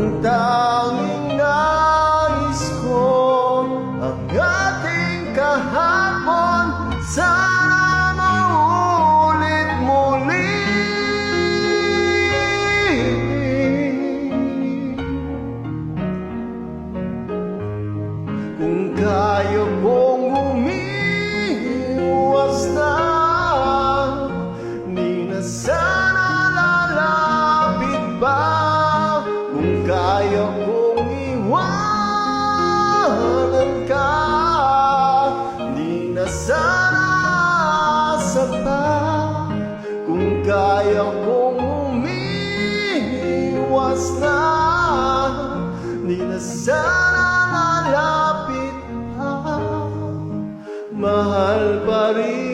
Ang tanging nais ko, ang ating kahapon, sana maulit muli. Kung kaya kong umiwas na, di na sana lalapit pa. Kung kaya kong iwanan ka, di na sana asa pa. Kung kaya kong umiwas na, di na sana lalapit pa. Mahal pa rin